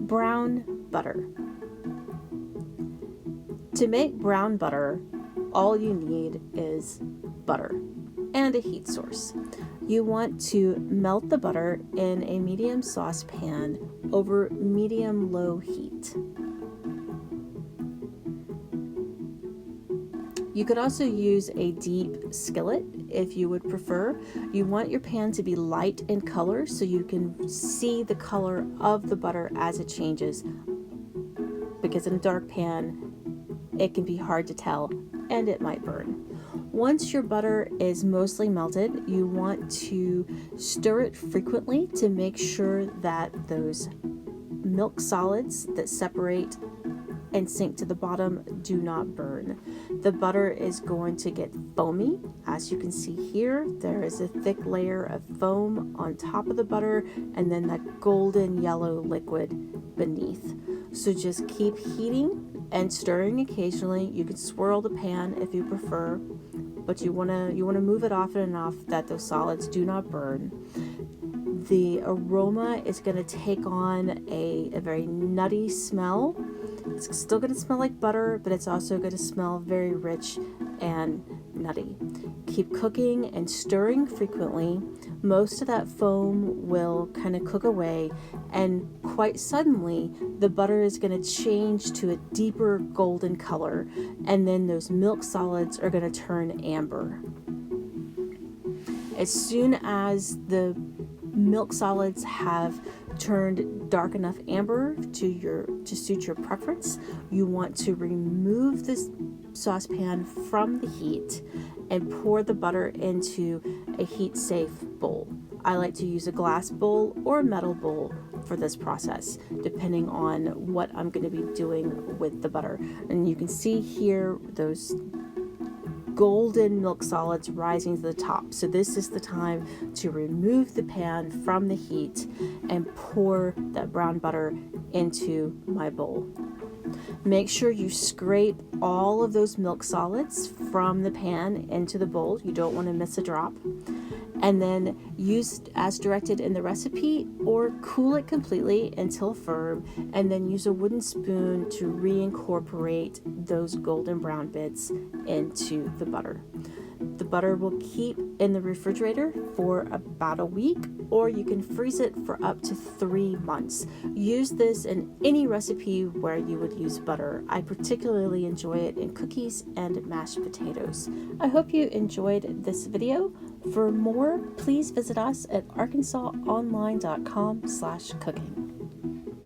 Brown butter. To make brown butter, all you need is butter and a heat source. You want to melt the butter in a medium saucepan over medium-low heat. You could also use a deep skillet if you would prefer. You want your pan to be light in color so you can see the color of the butter as it changes, because in a dark pan it can be hard to tell and it might burn. Once your butter is mostly melted, you want to stir it frequently to make sure that those milk solids that separate and sink to the bottom do not burn. The butter is going to get foamy. As you can see here, there is a thick layer of foam on top of the butter and then that golden yellow liquid beneath. So just keep heating and stirring occasionally. You can swirl the pan if you prefer, but you want to move it often enough that those solids do not burn. The aroma is going to take on a very nutty smell. It's still going to smell like butter, but it's also going to smell very rich and nutty. Keep cooking and stirring frequently. Most of that foam will kind of cook away, and quite suddenly the butter is going to change to a deeper golden color, and then those milk solids are going to turn amber. As soon as the milk solids have turned dark enough amber to suit your preference, you want to remove this saucepan from the heat and pour the butter into a heat-safe bowl. I like to use a glass bowl or a metal bowl for this process, depending on what I'm going to be doing with the butter. And you can see here those golden milk solids rising to the top. So this is the time to remove the pan from the heat and pour that brown butter into my bowl. Make sure you scrape all of those milk solids from the pan into the bowl. You don't want to miss a drop. And then use as directed in the recipe, or cool it completely until firm, and then use a wooden spoon to reincorporate those golden brown bits into the butter. The butter will keep in the refrigerator for about a week, or you can freeze it for up to 3 months. Use this in any recipe where you would use butter. I particularly enjoy it in cookies and mashed potatoes. I hope you enjoyed this video. For more, please visit us at arkansasonline.com/cooking.